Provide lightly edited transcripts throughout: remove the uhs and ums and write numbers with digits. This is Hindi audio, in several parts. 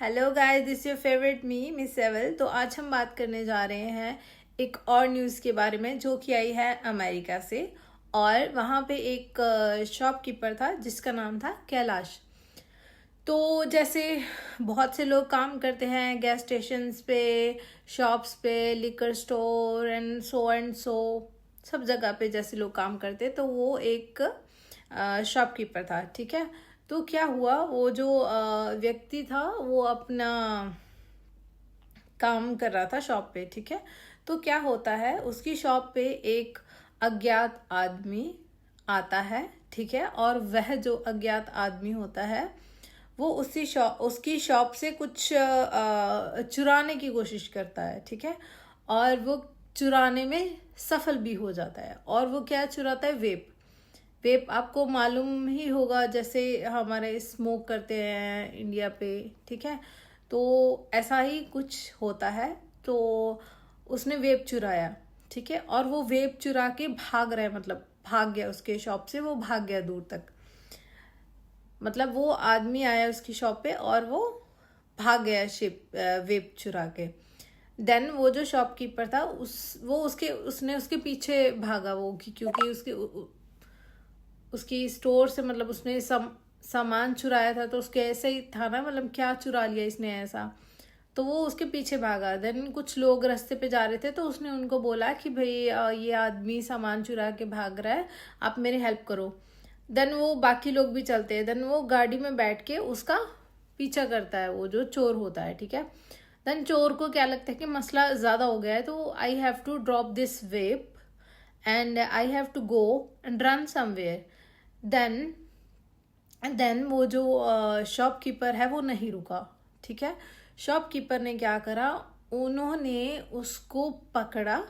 Hello guys, this your favourite me miss सेवल। तो आज हम बात करने जा रहे हैं एक और न्यूज़ के बारे में जो कि आई है अमेरिका से। और वहाँ पे एक शॉपकीपर था जिसका नाम था कैलाश। तो जैसे बहुत से लोग काम करते हैं गैस स्टेशंस पे, शॉप्स पे, लिकर स्टोर एंड सो सब जगह पे जैसे लोग काम करते, तो वो एक शॉपकीपर था। ठीक है। तो क्या हुआ, वो जो व्यक्ति था वो अपना काम कर रहा था शॉप पे। ठीक है। तो क्या होता है, उसकी शॉप पे एक अज्ञात आदमी आता है। ठीक है। और वह जो अज्ञात आदमी होता है वो उसकी शॉप से कुछ चुराने की कोशिश करता है। ठीक है। और वो चुराने में सफल भी हो जाता है। और वो क्या चुराता है? वेप। वेप आपको मालूम ही होगा, जैसे हमारे स्मोक करते हैं इंडिया पे। ठीक है। तो ऐसा ही कुछ होता है। तो उसने वेप चुराया। ठीक है। और वो वेप चुरा के भाग रहा है, मतलब भाग गया उसके शॉप से, वो भाग गया दूर तक। मतलब वो आदमी आया उसकी शॉप पे और वो भाग गया वेप चुरा के। देन वो जो शॉपकीपर था उसने उसके पीछे भागा वो, क्योंकि उसकी स्टोर से, मतलब उसने सामान चुराया था, तो उसके ऐसे ही था ना, मतलब क्या चुरा लिया इसने ऐसा। तो वो उसके पीछे भागा। देन कुछ लोग रास्ते पे जा रहे थे, तो उसने उनको बोला कि भाई ये आदमी सामान चुरा के भाग रहा है, आप मेरी हेल्प करो। देन वो बाकी लोग भी चलते हैं। देन वो गाड़ी में बैठ के उसका पीछा करता है, वो जो चोर होता है। ठीक है। देन चोर को क्या लगता है कि मसला ज़्यादा हो गया है, तो I have to drop this vape and I have to go and run somewhere. Then then वो जो शॉपकीपर है वो नहीं रुका। ठीक है। शॉपकीपर ने क्या करा, उन्होंने उसको पकड़ा।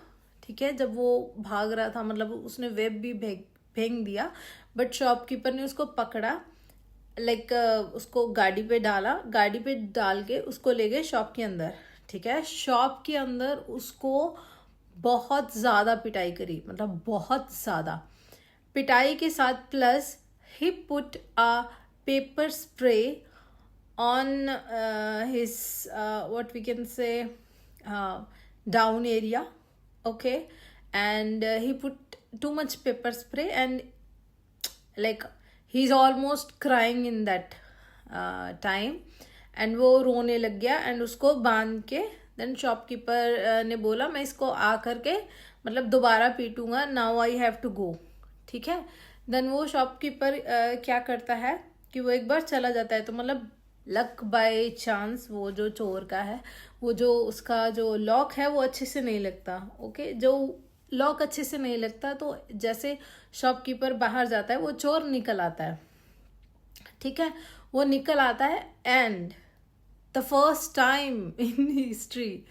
ठीक है। जब वो भाग रहा था, मतलब उसने वेब भी फेंक दिया, बट शॉपकीपर ने उसको पकड़ा। लाइक उसको गाड़ी पे डाला, गाड़ी पे डाल के उसको ले गए शॉप के अंदर। ठीक है। शॉप के अंदर उसको बहुत ज़्यादा पिटाई करी, मतलब बहुत ज़्यादा पिटाई के साथ, plus he put a paper spray on his what we can say uh, down area. Okay. And he put too much pepper spray, and like he's almost crying in that time. And वो रोने लग गया एंड उसको बांध के देन शॉपकीपर ने बोला मैं इसको आ करके मतलब दोबारा पीटूंगा, now I have to go. ठीक है। देन वो शॉपकीपर क्या करता है कि वो एक बार चला जाता है, तो मतलब लक बाय चांस वो जो चोर का है, वो जो उसका जो लॉक है वो अच्छे से नहीं लगता। ओके। जो लॉक अच्छे से नहीं लगता, तो जैसे शॉपकीपर बाहर जाता है वो चोर निकल आता है। ठीक है। वो निकल आता है and the first time in history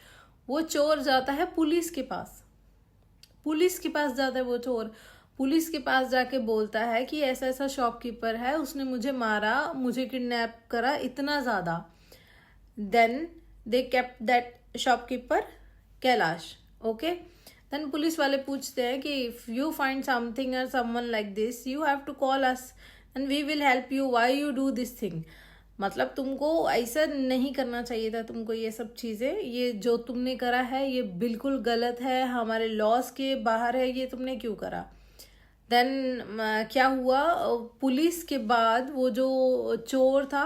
वो चोर जाता है पुलिस के पास। पुलिस के पास जाता है वो चोर। पुलिस के पास जाके बोलता है कि ऐसा ऐसा शॉपकीपर है, उसने मुझे मारा, मुझे किडनैप करा इतना ज़्यादा। Then they kept that shopkeeper Kailash. Okay. Then police वाले पूछते हैं कि इफ यू फाइंड समथिंग और someone like this you have to call us and we will help you, why you do this thing. मतलब तुमको ऐसा नहीं करना चाहिए था, तुमको ये सब चीज़ें, ये जो तुमने करा है ये बिल्कुल गलत है, हमारे लॉस के बाहर है, ये तुमने क्यों करा। देन क्या हुआ, पुलिस के बाद वो जो चोर था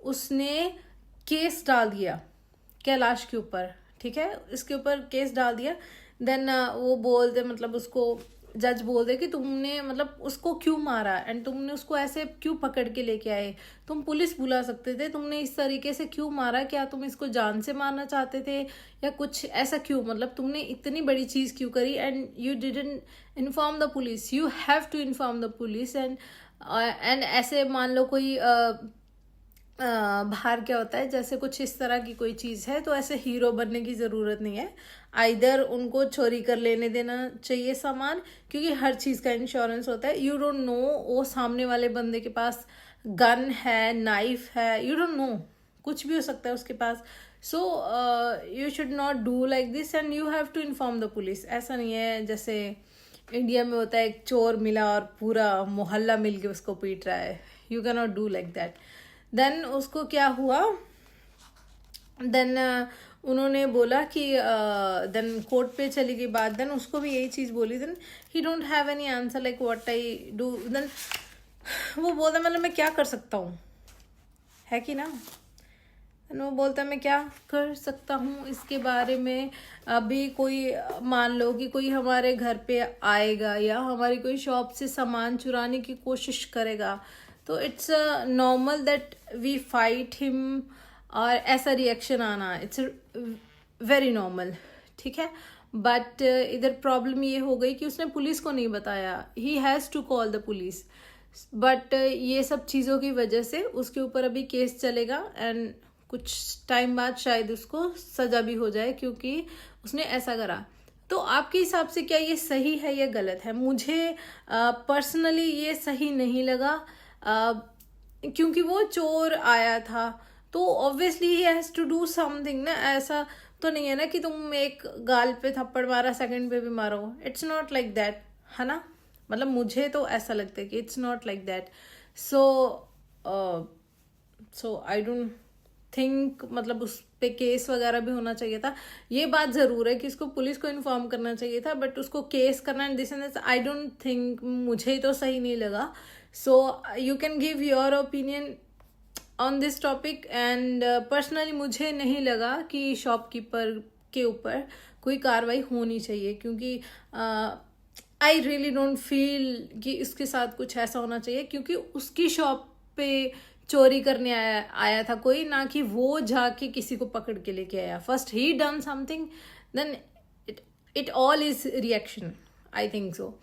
उसने केस डाल दिया कैलाश के ऊपर। ठीक है। इसके ऊपर केस डाल दिया। देन वो बोलते, मतलब उसको जज बोल दे कि तुमने मतलब उसको क्यों मारा एंड तुमने उसको ऐसे क्यों पकड़ के लेके आए, तुम पुलिस बुला सकते थे, तुमने इस तरीके से क्यों मारा, क्या तुम इसको जान से मारना चाहते थे या कुछ ऐसा क्यों, मतलब तुमने इतनी बड़ी चीज़ क्यों करी and you didn't inform the police, you have to inform the police. And ऐसे मान लो कोई बाहर क्या होता है, जैसे कुछ इस तरह की कोई चीज़ है, तो ऐसे हीरो बनने की ज़रूरत नहीं है। आइदर उनको चोरी कर लेने देना चाहिए सामान, क्योंकि हर चीज़ का इंश्योरेंस होता है। यू डोंट नो वो सामने वाले बंदे के पास गन है, नाइफ है, यू डोंट नो, कुछ भी हो सकता है उसके पास। So you should not do like this and you have to inform the police. ऐसा नहीं है जैसे इंडिया में होता है, एक चोर मिला और पूरा मोहल्ला मिल के उसको पीट रहा है। You can not do like that. Then उसको क्या हुआ, देन उन्होंने बोला कि देन कोर्ट पे चली गई बात, देन उसको भी यही चीज़ बोली, then he don't have any answer like what I do. Then वो बोलता मतलब मैं क्या कर सकता हूँ, है कि ना। देन वो बोलता मैं क्या कर सकता हूँ इसके बारे में। अभी कोई मान लो कि कोई हमारे घर पे आएगा या हमारी कोई शॉप से सामान चुराने की कोशिश करेगा, तो it's normal that we fight him, और ऐसा रिएक्शन आना इट्स वेरी नॉर्मल, ठीक है। बट इधर प्रॉब्लम ये हो गई कि उसने पुलिस को नहीं बताया, he has to call the police. But ये सब चीज़ों की वजह से उसके ऊपर अभी केस चलेगा, एंड कुछ टाइम बाद शायद उसको सज़ा भी हो जाए क्योंकि उसने ऐसा करा। तो आपके हिसाब से क्या ये सही है या गलत है? मुझे पर्सनली ये सही नहीं लगा, क्योंकि वो चोर आया था तो obviously he has to do something ना। ऐसा तो नहीं है ना कि तुम एक गाल पे थप्पड़ मारा सेकंड पे भी मारो, इट्स नॉट लाइक दैट, है ना। मतलब मुझे तो ऐसा लगता है कि it's not like that. So I don't think मतलब उस पे केस वगैरह भी होना चाहिए था। ये बात ज़रूर है कि उसको पुलिस को इन्फॉर्म करना चाहिए था, बट उसको केस करना in this and I don't think, मुझे तो सही नहीं लगा। So you can give your opinion on this topic, and personally मुझे नहीं लगा कि शॉपकीपर के ऊपर कोई कार्रवाई होनी चाहिए, क्योंकि आई रियली डोंट फील कि इसके साथ कुछ ऐसा होना चाहिए, क्योंकि उसकी शॉप पे चोरी करने आया था कोई, ना कि वो जाके किसी को पकड़ के लेके आया। First he done something, then it all is reaction, I think so.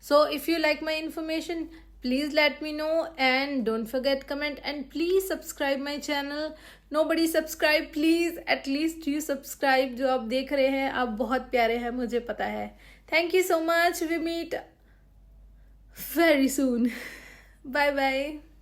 So if you like my information, please let me know, and don't forget comment, and please subscribe my channel. Nobody subscribe, please at least you subscribe। जो आप देख रहे हैं आप बहुत प्यारे हैं, मुझे पता है। Thank you so much, we meet very soon। Bye bye।